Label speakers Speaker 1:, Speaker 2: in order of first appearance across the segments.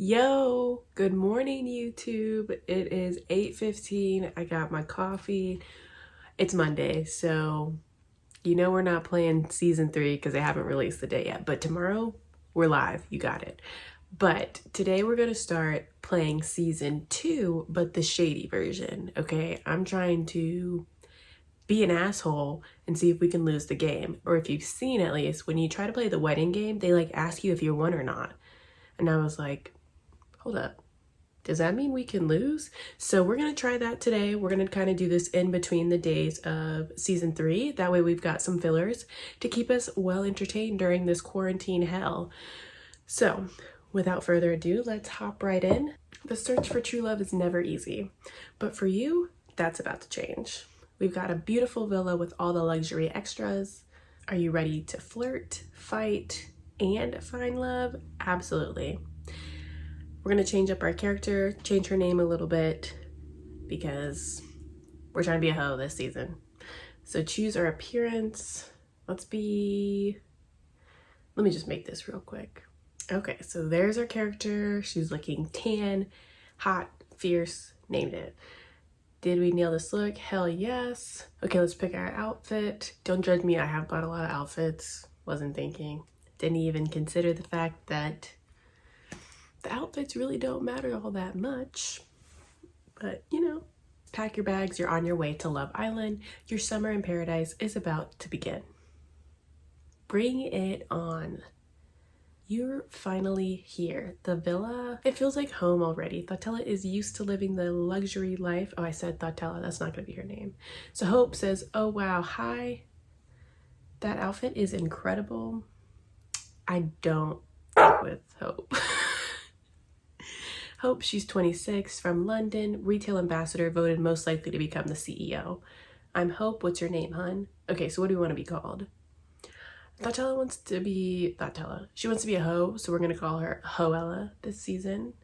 Speaker 1: Yo, good morning, YouTube. It is 8:15. I got my coffee. It's Monday, so we're not playing season 3 because they haven't released the date yet. But tomorrow, we're live. You got it. But today we're going to start playing season 2, but the shady version, okay? I'm trying to be an asshole and see if we can lose the game. Or if you've seen, at least, when you try to play the wedding game, they ask you if you won or not. And I was like, hold up, does that mean we can lose? So we're gonna try that today. We're gonna kind of do this in between the days of season 3. That way we've got some fillers to keep us well entertained during this quarantine hell. So without further ado, let's hop right in. The search for true love is never easy, but for you, that's about to change. We've got a beautiful villa with all the luxury extras. Are you ready to flirt, fight, and find love? Absolutely. We're gonna change up our character, change her name a little bit because we're trying to be a hoe this season. So choose our appearance. Let me just make this real quick. Okay, so there's our character. She's looking tan, hot, fierce, named it. Did we nail this look? Hell yes. Okay, let's pick our outfit. Don't judge me, I have bought a lot of outfits. Wasn't thinking. Didn't even consider the fact that the outfits really don't matter all that much. But, pack your bags. You're on your way to Love Island. Your summer in paradise is about to begin. Bring it on. You're finally here. The villa, it feels like home already. Thoughtella is used to living the luxury life. Oh, I said Thoughtella. That's not going to be her name. So Hope says, oh, wow, hi. That outfit is incredible. I don't think with Hope. Hope, she's 26, from London, retail ambassador, voted most likely to become the CEO. I'm Hope. What's your name, hun? Okay, so what do we want to be called? Thoughtella wants to be Thoughtella. She wants to be a hoe, so we're going to call her Hoella this season.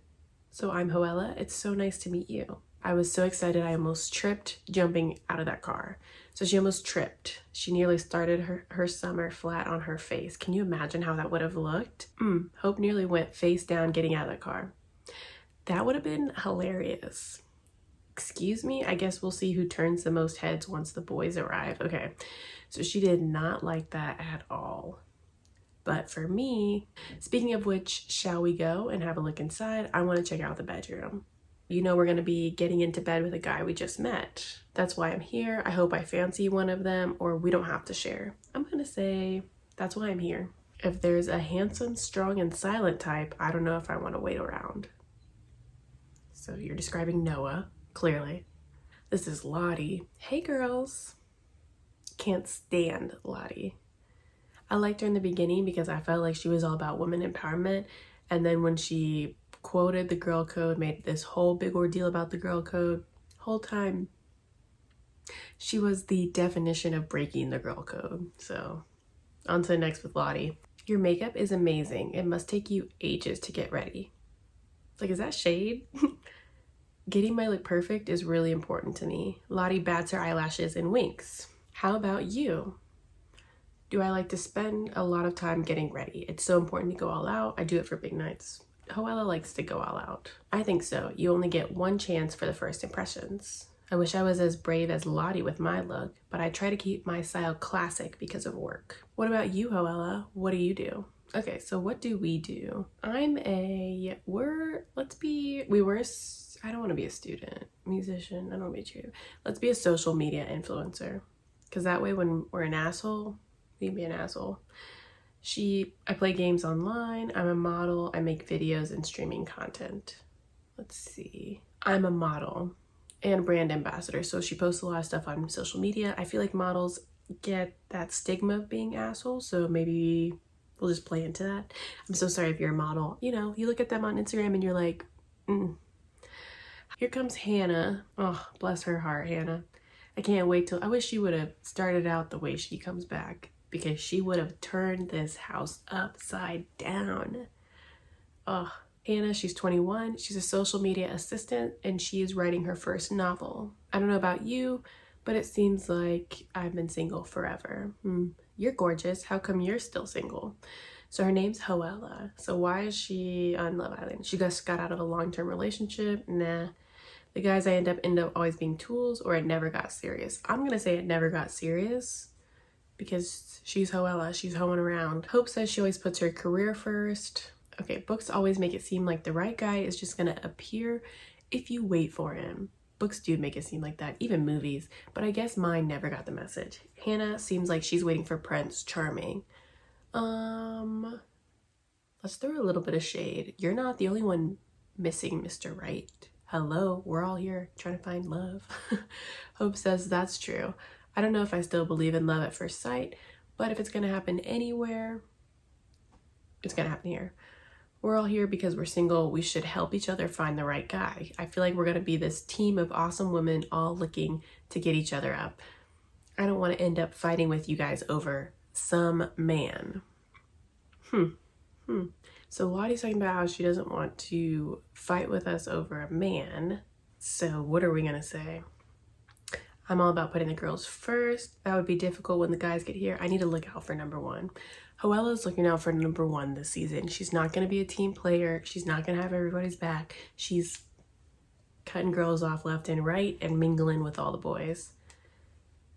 Speaker 1: So I'm Hoella. It's so nice to meet you. I was so excited I almost tripped jumping out of that car. So she almost tripped. She nearly started her summer flat on her face. Can you imagine how that would have looked? Hope nearly went face down getting out of that car. That would have been hilarious. Excuse me? I guess we'll see who turns the most heads once the boys arrive. Okay, so she did not like that at all. But for me, speaking of which, shall we go and have a look inside? I want to check out the bedroom. We're going to be getting into bed with a guy we just met. That's why I'm here. I hope I fancy one of them, or we don't have to share. I'm going to say that's why I'm here. If there's a handsome, strong, and silent type, I don't know if I want to wait around. So you're describing Noah, clearly. This is Lottie. Hey, girls. Can't stand Lottie. I liked her in the beginning because I felt like she was all about women empowerment. And then when she quoted the girl code, made this whole big ordeal about the girl code, whole time she was the definition of breaking the girl code. So on to the next with Lottie. Your makeup is amazing. It must take you ages to get ready. Is that shade? Getting my look perfect is really important to me. Lottie bats her eyelashes and winks. How about you? Do I like to spend a lot of time getting ready? It's so important to go all out. I do it for big nights. Hoella likes to go all out. I think so. You only get one chance for the first impressions. I wish I was as brave as Lottie with my look, but I try to keep my style classic because of work. What about you, Hoella? What do you do? Okay, so what do we do? I don't want to be a student, musician, I don't want to be a tutor. Let's be a social media influencer. Because that way when we're an asshole, we can be an asshole. I play games online, I'm a model, I make videos and streaming content. Let's see. I'm a model and brand ambassador, so she posts a lot of stuff on social media. I feel like models get that stigma of being assholes, so maybe we'll just play into that. I'm so sorry if you're a model. You look at them on Instagram and you're like, Here comes Hannah. Oh, bless her heart, Hannah. I can't wait I wish she would have started out the way she comes back, because she would have turned this house upside down. Oh, Hannah, she's 21. She's a social media assistant and she is writing her first novel. I don't know about you, but it seems like I've been single forever. You're gorgeous. How come you're still single? So her name's Hoella. So why is she on Love Island? She just got out of a long-term relationship? Nah. The guys I end up always being tools, or it never got serious. I'm gonna say it never got serious because she's Hoella. She's hoeing around. Hope says she always puts her career first. Okay, books always make it seem like the right guy is just gonna appear if you wait for him. Books do make it seem like that, even movies, but I guess mine never got the message. Hannah seems like she's waiting for Prince Charming. Let's throw a little bit of shade. You're not the only one missing Mr. Right. Hello, we're all here trying to find love. Hope says that's true. I don't know if I still believe in love at first sight, but if it's gonna happen anywhere, it's gonna happen here. We're all here because we're single. We should help each other find the right guy. I feel like we're gonna be this team of awesome women all looking to get each other up. I don't want to end up fighting with you guys over some man. So Lottie's talking about how she doesn't want to fight with us over a man. So what are we gonna say? I'm all about putting the girls first. That would be difficult when the guys get here. I need to look out for number one. Hoella's looking out for number one this season. She's not gonna be a team player. She's not gonna have everybody's back. She's cutting girls off left and right and mingling with all the boys.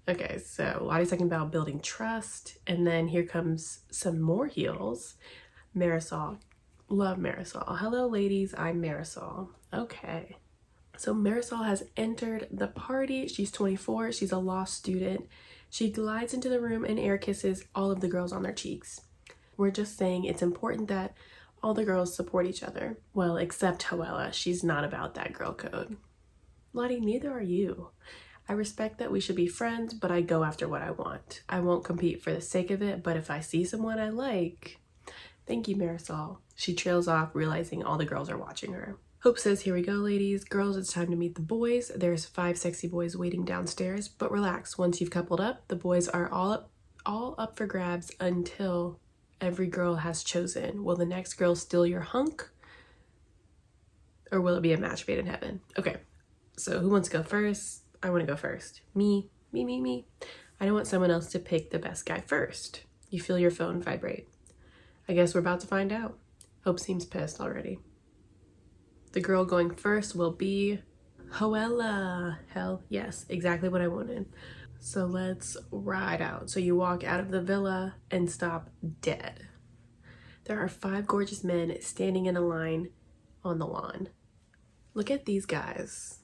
Speaker 1: Okay, so Lottie's talking about building trust. And then here comes some more heels. Marisol. Love Marisol. Hello, ladies. I'm Marisol. Okay. So Marisol has entered the party. She's 24. She's a law student. She glides into the room and air kisses all of the girls on their cheeks. We're just saying it's important that all the girls support each other. Well, except Hoella. She's not about that girl code. Lottie, neither are you. I respect that we should be friends, but I go after what I want. I won't compete for the sake of it, but if I see someone I like... Thank you, Marisol. She trails off, realizing all the girls are watching her. Hope says, here we go, ladies. Girls, it's time to meet the boys. There's 5 sexy boys waiting downstairs, but relax. Once you've coupled up, the boys are all up for grabs until every girl has chosen. Will the next girl steal your hunk? Or will it be a match made in heaven? Okay, so who wants to go first? I want to go first. Me. I don't want someone else to pick the best guy first. You feel your phone vibrate. I guess we're about to find out. Hope seems pissed already. The girl going first will be Hoella. Hell yes, exactly what I wanted. So let's ride out. So you walk out of the villa and stop dead. There are 5 gorgeous men standing in a line on the lawn. Look at these guys.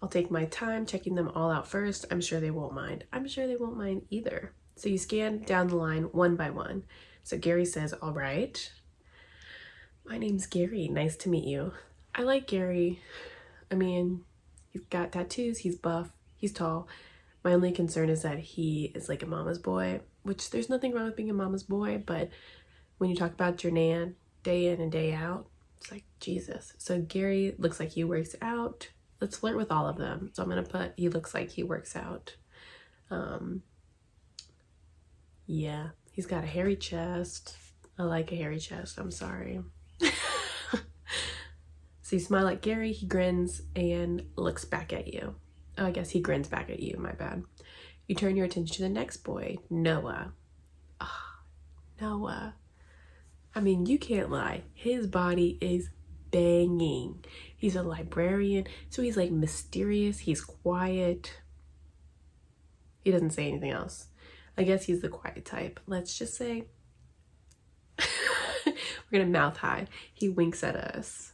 Speaker 1: I'll take my time checking them all out first. I'm sure they won't mind. I'm sure they won't mind either. So you scan down the line one by one. So Gary says, all right. My name's Gary. Nice to meet you. I like Gary. I mean, he's got tattoos. He's buff. He's tall. My only concern is that he is like a mama's boy, which there's nothing wrong with being a mama's boy, but when you talk about your nan day in and day out, it's like, Jesus. So Gary looks like he works out. Let's flirt with all of them. So I'm going to put, he looks like he works out. Yeah, he's got a hairy chest. I like a hairy chest. I'm sorry. So you smile at Gary, he grins and looks back at you. Oh, I guess he grins back at you, my bad. You turn your attention to the next boy, Noah. Oh, Noah. I mean, you can't lie. His body is banging. He's a librarian, so he's like mysterious. He's quiet. He doesn't say anything else. I guess he's the quiet type. Let's just say we're gonna mouth high. He winks at us.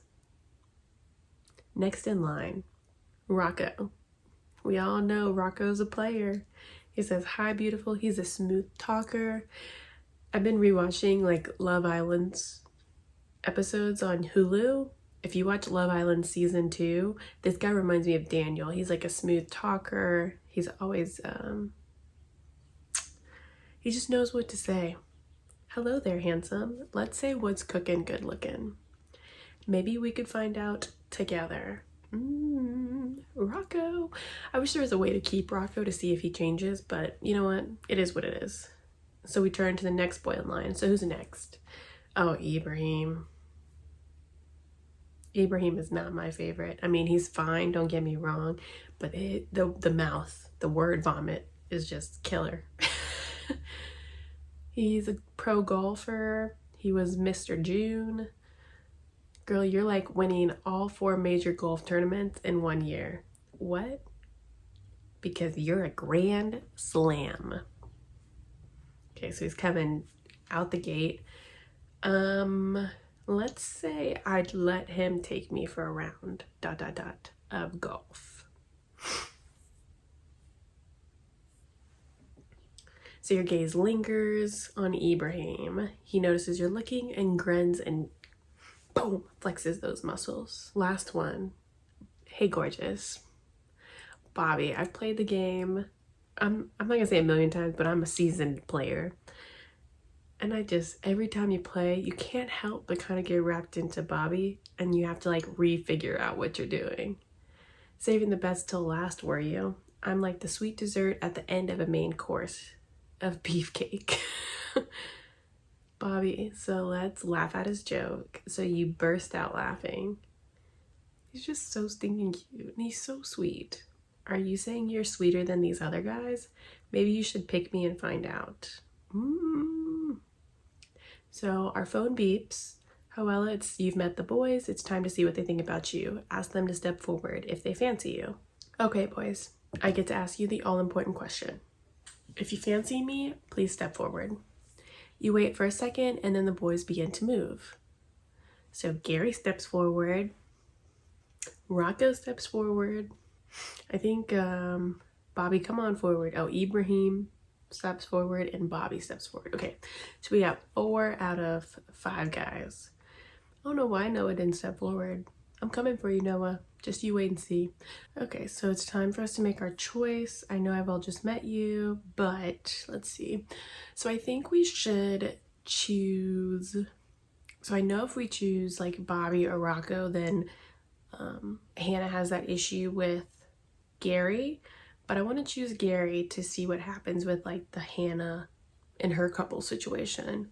Speaker 1: Next in line, Rocco. We all know Rocco's a player. He says, hi, beautiful. He's a smooth talker. I've been rewatching like Love Island's episodes on Hulu. If you watch Love Island season 2, this guy reminds me of Daniel. He's like a smooth talker. He's always, he just knows what to say. Hello there, handsome. Let's say what's cooking good looking. Maybe we could find out together. Rocco. I wish there was a way to keep Rocco to see if he changes, but you know what? It is what it is. So we turn to the next boy in line. So who's next? Oh, Ibrahim. Ibrahim is not my favorite. I mean, he's fine, don't get me wrong, but the mouth, the word vomit is just killer. He's a pro golfer. He was Mr. June. Girl, you're like winning all 4 major golf tournaments in 1 year. What? Because you're a grand slam. Okay, so he's coming out the gate. Let's say I'd let him take me for a round, ... of golf. So your gaze lingers on Ibrahim. He notices you're looking and grins and boom, flexes those muscles. Last one. Hey, gorgeous. Bobby, I've played the game. I'm not gonna say a million times, but I'm a seasoned player. And every time you play, you can't help but kind of get wrapped into Bobby, and you have to like refigure out what you're doing. Saving the best till last, were you? I'm like the sweet dessert at the end of a main course of beefcake. Bobby, so let's laugh at his joke. So you burst out laughing. He's just so stinking cute, and he's so sweet. Are you saying you're sweeter than these other guys? Maybe you should pick me and find out. So our phone beeps. Hoella, you've met the boys. It's time to see what they think about you. Ask them to step forward if they fancy you. Okay, boys, I get to ask you the all-important question. If you fancy me, please step forward. You wait for a second, and then the boys begin to move. So Gary steps forward. Rocco steps forward. I think Bobby, come on forward. Oh, Ibrahim steps forward and Bobby steps forward. Okay, so we got 4 out of 5 guys. I don't know why Noah didn't step forward. I'm coming for you, Noah. Just you wait and see. Okay, so it's time for us to make our choice. I know I've all just met you, but let's see. So I think we should choose. So I know if we choose like Bobby or Rocco, then Hannah has that issue with Gary, but I want to choose Gary to see what happens with like the Hannah and her couple situation.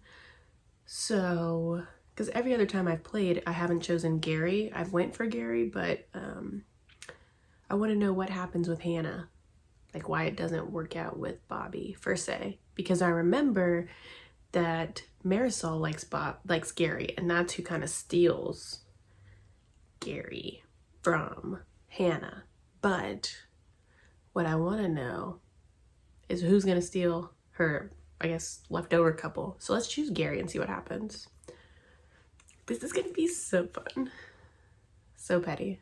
Speaker 1: So, because every other time I've played, I haven't chosen Gary. I've went for Gary, but I want to know what happens with Hannah, like why it doesn't work out with Bobby, per se, because I remember that Marisol likes Gary, and that's who kind of steals Gary from Hannah. But what I want to know is who's going to steal her, I guess, leftover couple. So let's choose Gary and see what happens. This is going to be so fun. So petty,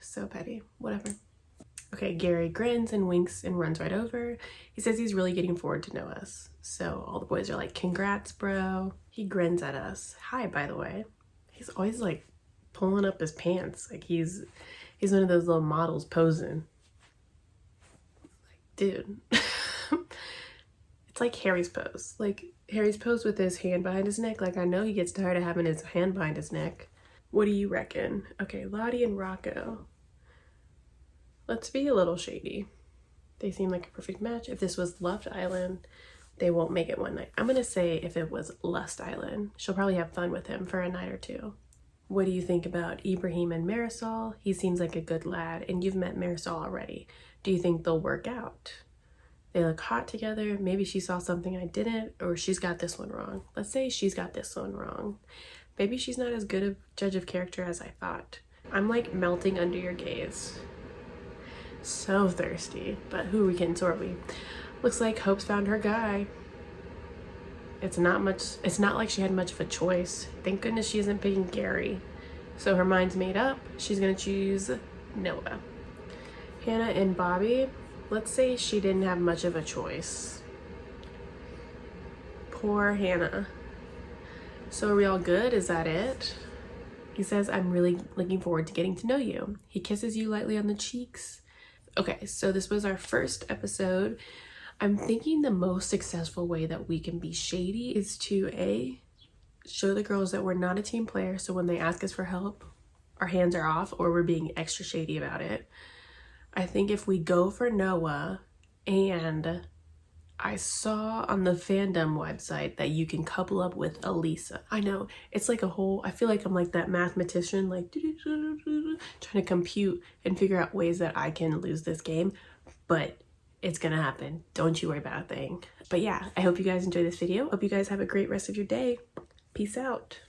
Speaker 1: whatever. Okay, Gary grins and winks and runs right over. He says he's really getting forward to know us. So all the boys are like, congrats, bro. He grins at us. Hi, by the way. He's always like pulling up his pants. Like he's one of those little models posing. Dude. It's like Harry's pose. Like Harry's pose with his hand behind his neck. Like I know he gets tired of having his hand behind his neck. What do you reckon? Okay, Lottie and Rocco. Let's be a little shady. They seem like a perfect match. If this was Love Island, they won't make it one night. I'm gonna say if it was Lust Island, she'll probably have fun with him for a night or two. What do you think about Ibrahim and Marisol? He seems like a good lad, and you've met Marisol already. Do you think they'll work out? They look hot together. Maybe she saw something I didn't, or she's got this one wrong. Let's say she's got this one wrong. Maybe she's not as good a judge of character as I thought. I'm like melting under your gaze. So thirsty, but who weekends are we? Looks like Hope's found her guy. It's not like she had much of a choice. Thank goodness she isn't picking Gary. So her mind's made up. She's gonna choose Noah. Hannah and Bobby, let's say she didn't have much of a choice. Poor Hannah. So are we all good? Is that it? He says, I'm really looking forward to getting to know you. He kisses you lightly on the cheeks. Okay, so this was our first episode. I'm thinking the most successful way that we can be shady is to A, show the girls that we're not a team player, so when they ask us for help, our hands are off or we're being extra shady about it. I think if we go for Noah, and I saw on the fandom website that you can couple up with Elisa. I know, it's like a whole, I feel like I'm like that mathematician, like trying to compute and figure out ways that I can lose this game, but it's gonna happen. Don't you worry about a thing. But yeah, I hope you guys enjoyed this video. Hope you guys have a great rest of your day. Peace out.